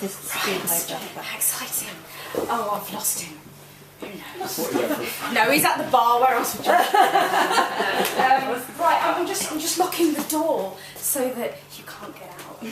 Just How exciting. Oh, I've lost him. Who knows? No, he's at the bar. Where else would you? Right, I'm just locking the door so that you can't get out.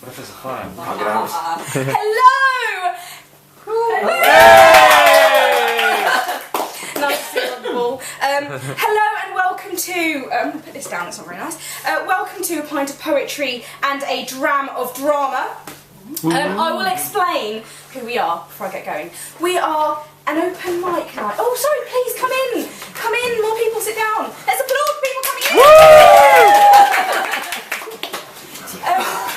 What if there's a fire? Can't get out. Hello! Nice to see you on the ball. Hello and welcome to, put this down, it's not very nice. Welcome to a pint of poetry and a dram of drama. I will explain who we are before I get going. We are an open mic night. Oh, sorry, please come in. Come in, more people sit down. Let's applaud for people coming in.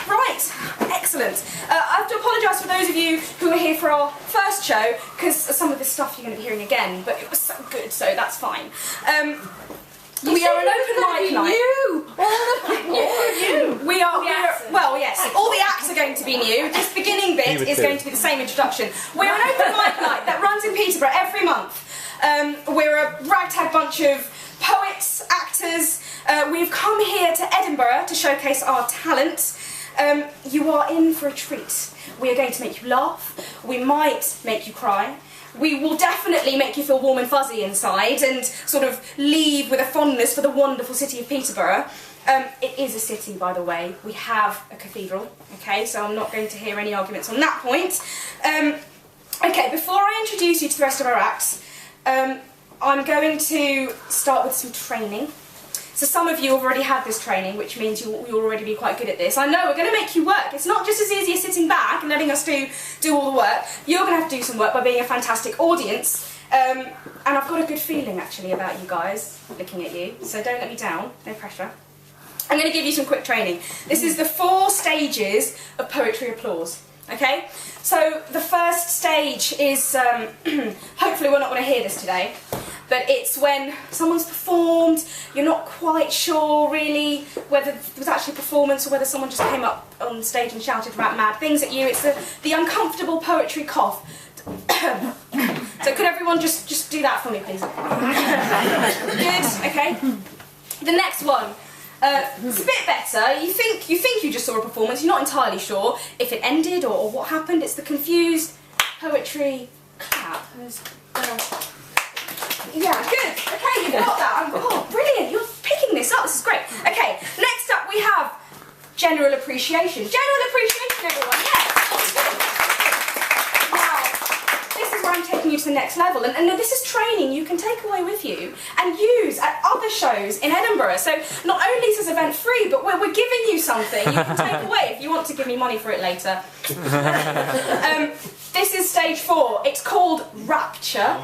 Right, excellent. I have to apologise for those of you who are here for our first show, because some of this stuff you're going to be hearing again, but it was so good, so that's fine. We are an open mic night. We are, well, yes, all the acts are going to be new. This beginning bit is going to be the same introduction. We're an open mic night that runs in Peterborough every month. We're a ragtag bunch of poets, actors. We've come here to Edinburgh to showcase our talent. You are in for a treat. We are going to make you laugh. We might make you cry. We will definitely make you feel warm and fuzzy inside and sort of leave with a fondness for the wonderful city of Peterborough. It is a city, by the way. We have a cathedral, okay, so I'm not going to hear any arguments on that point. Okay, before I introduce you to the rest of our acts, I'm going to start with some training. So some of you have already had this training, which means you'll already be quite good at this. I know, we're going to make you work. It's not just as easy as sitting back and letting us do all the work. You're going to have to do some work by being a fantastic audience. And I've got a good feeling, actually, about you guys, looking at you. So don't let me down. No pressure. I'm going to give you some quick training. This is the 4 stages of poetry applause. Okay? So the first stage is, hopefully we're not going to hear this today, but it's when someone's performed, you're not quite sure really whether it was actually a performance or whether someone just came up on stage and shouted mad things at you. It's the uncomfortable poetry cough. So could everyone just do that for me, please? Good, okay. The next one. It's a bit better. You think you just saw a performance, you're not entirely sure if it ended or what happened. It's the confused poetry clap. Yeah, good. Okay, you've got that. Oh, brilliant. You're picking this up. This is great. Okay, next up we have general appreciation. General appreciation, everyone. Yes. Now, this is where I'm taking you to the next level. And this is training you can take away with you and use at other shows in Edinburgh. So not only is this event free, but we're giving you something you can take away if you want to give me money for it later. This is stage 4. It's called Rapture.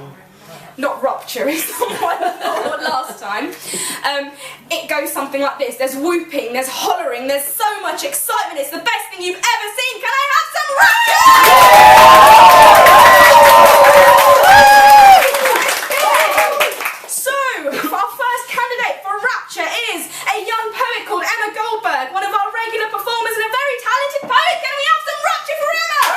Not rupture, is the one I thought last time. It goes something like this. There's whooping, there's hollering, there's so much excitement. It's the best thing you've ever seen. Can I have some rapture? So, our first candidate for rapture is a young poet called Emma Goldberg, one of our regular performers and a very talented poet. Can we have some rapture for Emma?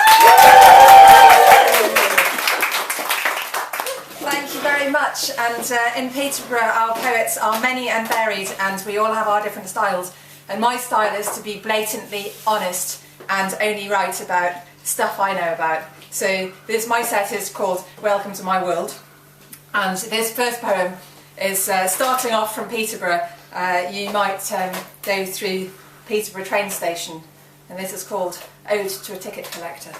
Thank you very much, and in Peterborough our poets are many and varied and we all have our different styles, and my style is to be blatantly honest and only write about stuff I know about. So my set is called Welcome to My World, and this first poem is starting off from Peterborough. You might go through Peterborough train station, and this is called Ode to a Ticket Collector.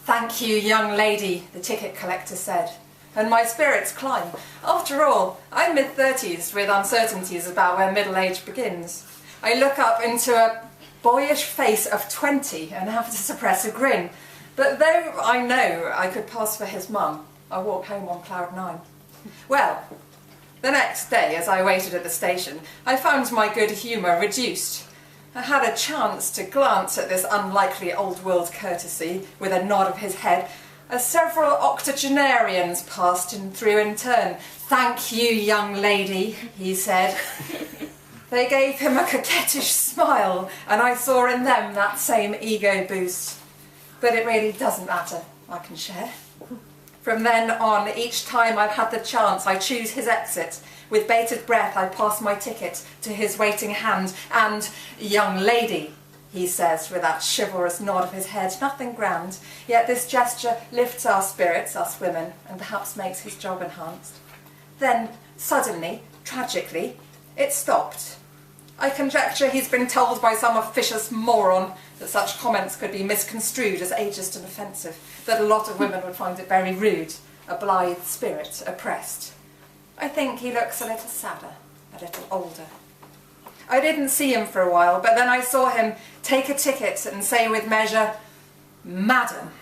"Thank you, young lady," the ticket collector said, and my spirits climb. After all, I'm mid-30s with uncertainties about where middle age begins. I look up into a boyish face of 20 and have to suppress a grin. But though I know I could pass for his mum, I walk home on cloud 9. Well, the next day, as I waited at the station, I found my good humour reduced. I had a chance to glance at this unlikely old-world courtesy with a nod of his head as several octogenarians passed him through in turn. "Thank you, young lady," he said. They gave him a coquettish smile, and I saw in them that same ego boost. But it really doesn't matter, I can share. From then on, each time I've had the chance, I choose his exit, With bated breath I pass my ticket to his waiting hand, and "Young lady," he says with that chivalrous nod of his head, nothing grand, yet this gesture lifts our spirits, us women, and perhaps makes his job enhanced. Then, suddenly, tragically, it stopped. I conjecture he's been told by some officious moron that such comments could be misconstrued as ageist and offensive, that a lot of women would find it very rude, a blithe spirit oppressed. I think he looks a little sadder, a little older. I didn't see him for a while, but then I saw him take a ticket and say with measure, "Madam."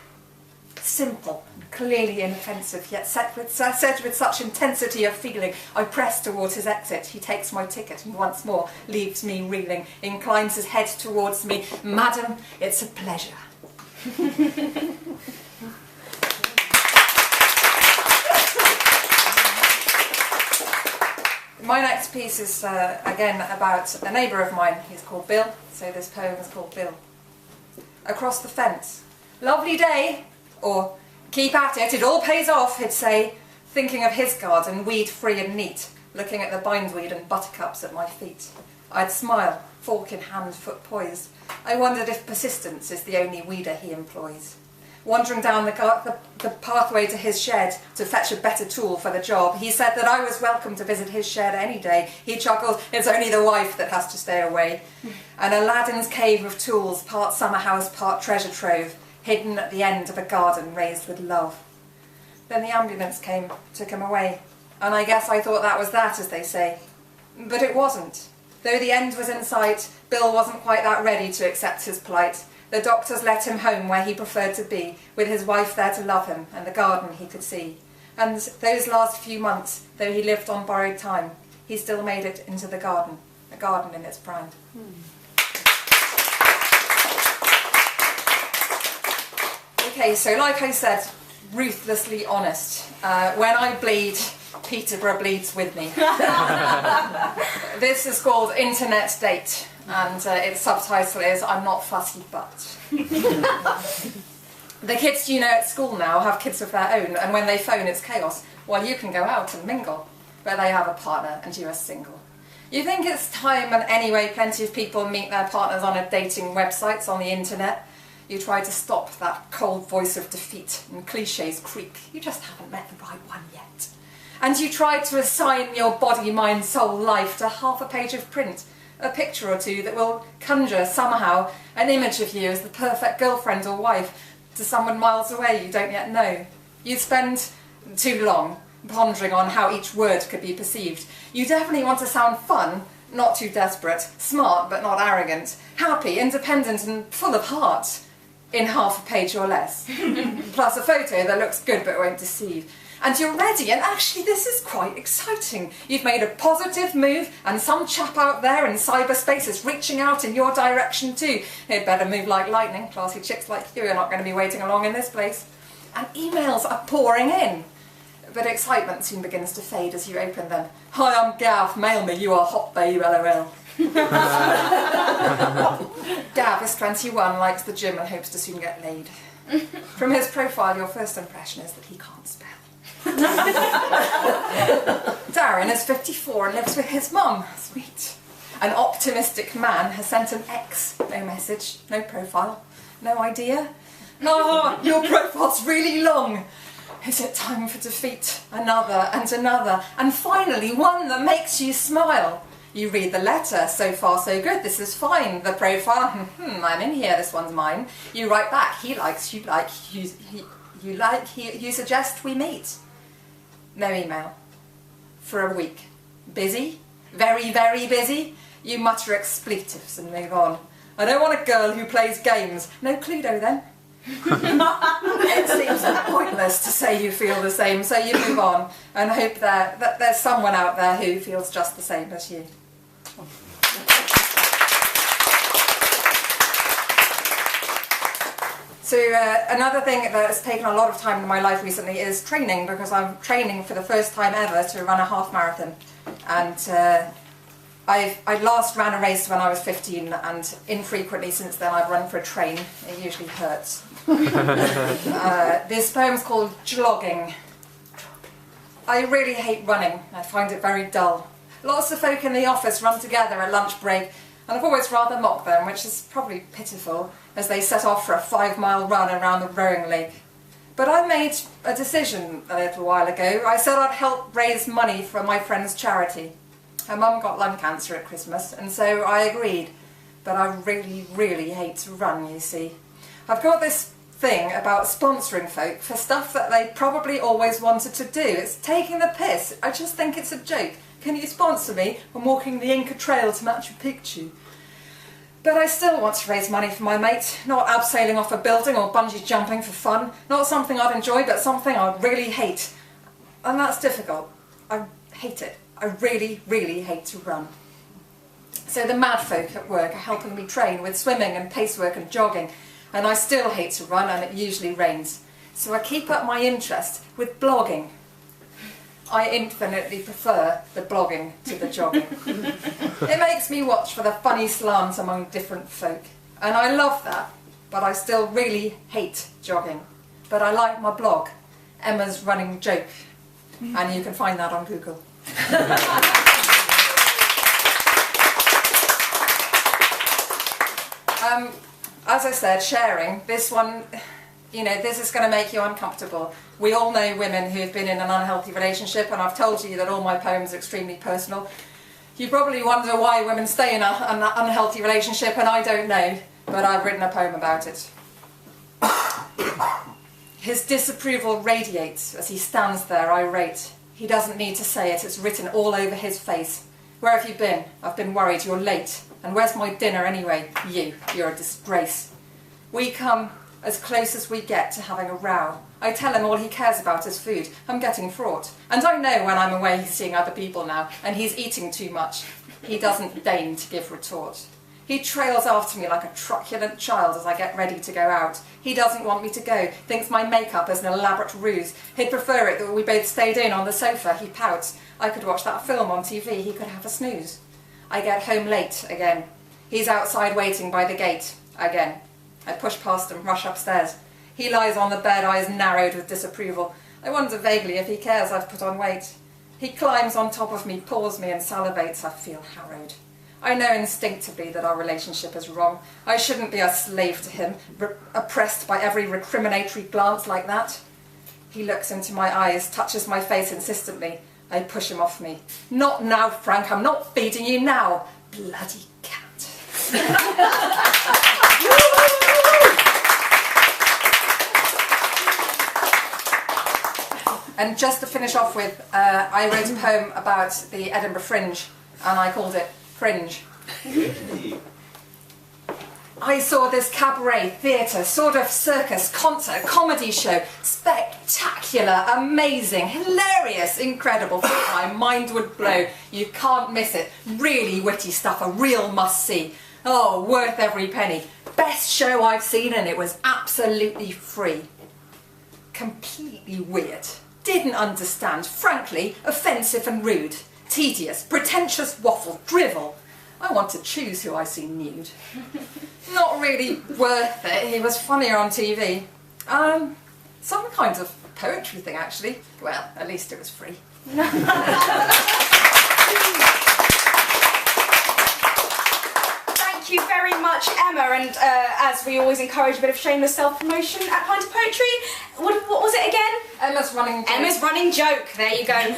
Simple, clearly inoffensive, yet said with such intensity of feeling. I press towards his exit. He takes my ticket and once more leaves me reeling, inclines his head towards me. "Madam, it's a pleasure." My next piece is, again, about a neighbour of mine. He's called Bill, so this poem is called Bill. Across the fence. "Lovely day," or "Keep at it, it all pays off," he'd say, thinking of his garden, weed-free and neat, looking at the bindweed and buttercups at my feet. I'd smile, fork in hand, foot poised. I wondered if persistence is the only weeder he employs. Wandering down the pathway to his shed to fetch a better tool for the job, he said that I was welcome to visit his shed any day. He chuckled, "It's only the wife that has to stay away." An Aladdin's cave of tools, part summer house, part treasure trove, hidden at the end of a garden raised with love. Then the ambulance came, took him away, and I guess I thought that was that, as they say. But it wasn't. Though the end was in sight, Bill wasn't quite that ready to accept his plight. The doctors let him home where he preferred to be, with his wife there to love him and the garden he could see. And those last few months, though he lived on borrowed time, he still made it into the garden, a garden in its prime. Okay, so like I said, ruthlessly honest. When I bleed, Peterborough bleeds with me. This is called Internet Date, and its subtitle is "I'm Not Fussy But." The kids you know at school now have kids of their own, and when they phone it's chaos, while you can go out and mingle, but they have a partner and you are single. You think it's time, and anyway plenty of people meet their partners on a dating websites on the internet. You try to stop that cold voice of defeat and cliches creep. You just haven't met the right one yet. And you try to assign your body, mind, soul, life to half a page of print, a picture or two that will conjure somehow an image of you as the perfect girlfriend or wife to someone miles away you don't yet know. You spend too long pondering on how each word could be perceived. You definitely want to sound fun, not too desperate, smart but not arrogant, happy, independent and full of heart, in half a page or less. Plus a photo that looks good but won't deceive. And you're ready, and actually this is quite exciting. You've made a positive move, and some chap out there in cyberspace is reaching out in your direction too. He'd better move like lightning. Classy chicks like you are not going to be waiting along in this place. And emails are pouring in. But excitement soon begins to fade as you open them. "Hi, I'm Gav. Mail me. You are hot, babe. LOL." Gav is 21, likes the gym and hopes to soon get laid. From his profile, your first impression is that he can't spell. Darren is 54 and lives with his mum. Sweet. An optimistic man has sent an X. No message, no profile, no idea. "Oh, your profile's really long. Is it time for defeat?" Another and another, and finally one that makes you smile. You read the letter, so far so good, this is fine. The profile, I'm in here, this one's mine. You write back, he likes, you like, you suggest we meet. No email. For a week. Busy? Very, very busy? You mutter expletives and move on. "I don't want a girl who plays games." No Cluedo then. It seems pointless to say you feel the same, so you move on and hope that there's someone out there who feels just the same as you. So another thing that has taken a lot of time in my life recently is training, because I'm training for the first time ever to run a half marathon. And I last ran a race when I was 15, and infrequently since then I've run for a train. It usually hurts. This poem's called Jogging. I really hate running. I find it very dull. Lots of folk in the office run together at lunch break, and I've always rather mocked them, which is probably pitiful, as they set off for a 5-mile run around the rowing lake. But I made a decision a little while ago. I said I'd help raise money for my friend's charity. Her mum got lung cancer at Christmas, and so I agreed. But I really, really hate to run, you see. I've got this thing about sponsoring folk for stuff that they probably always wanted to do. It's taking the piss. I just think it's a joke. Can you sponsor me? I'm walking the Inca Trail to Machu Picchu. But I still want to raise money for my mate, not abseiling off a building or bungee jumping for fun. Not something I'd enjoy, but something I'd really hate. And that's difficult. I hate it. I really, really hate to run. So the mad folk at work are helping me train with swimming and pacework and jogging, and I still hate to run, and it usually rains. So I keep up my interest with blogging. I infinitely prefer the blogging to the jogging. It makes me watch for the funny slants among different folk, and I love that, but I still really hate jogging. But I like my blog, Emma's Running Joke, and you can find that on Google. As I said, sharing, this one, you know, this is going to make you uncomfortable. We all know women who've been in an unhealthy relationship, and I've told you that all my poems are extremely personal. You probably wonder why women stay in an unhealthy relationship, and I don't know, but I've written a poem about it. His disapproval radiates as he stands there irate. He doesn't need to say it, it's written all over his face. Where have you been? I've been worried, you're late. And where's my dinner anyway? You're a disgrace. We come as close as we get to having a row. I tell him all he cares about is food. I'm getting fraught. And I know when I'm away he's seeing other people now, and he's eating too much. He doesn't deign to give retort. He trails after me like a truculent child as I get ready to go out. He doesn't want me to go, thinks my makeup is an elaborate ruse. He'd prefer it that we both stayed in on the sofa. He pouts. I could watch that film on TV, he could have a snooze. I get home late again. He's outside waiting by the gate again. I push past him, rush upstairs. He lies on the bed, eyes narrowed with disapproval. I wonder vaguely if he cares I've put on weight. He climbs on top of me, paws me and salivates. I feel harrowed. I know instinctively that our relationship is wrong. I shouldn't be a slave to him, oppressed by every recriminatory glance like that. He looks into my eyes, touches my face insistently. I push him off me. Not now, Frank, I'm not feeding you now. Bloody cat. And just to finish off with, I wrote a poem about the Edinburgh Fringe, and I called it Fringe. I saw this cabaret, theatre, sort of circus, concert, comedy show. Spectacular, amazing, hilarious, incredible. My mind would blow. You can't miss it. Really witty stuff, a real must-see. Oh, worth every penny. Best show I've seen, and it was absolutely free. Completely weird. Didn't understand. Frankly, offensive and rude. Tedious, pretentious waffle, drivel. I want to choose who I see nude. Not really worth it. He was funnier on TV. Some kind of poetry thing, actually. Well, at least it was free. Thank you very much, Emma, and as we always encourage a bit of shameless self-promotion at Pint of Poetry, what was it again? Emma's Running Joke. Emma's Running Joke, there you go.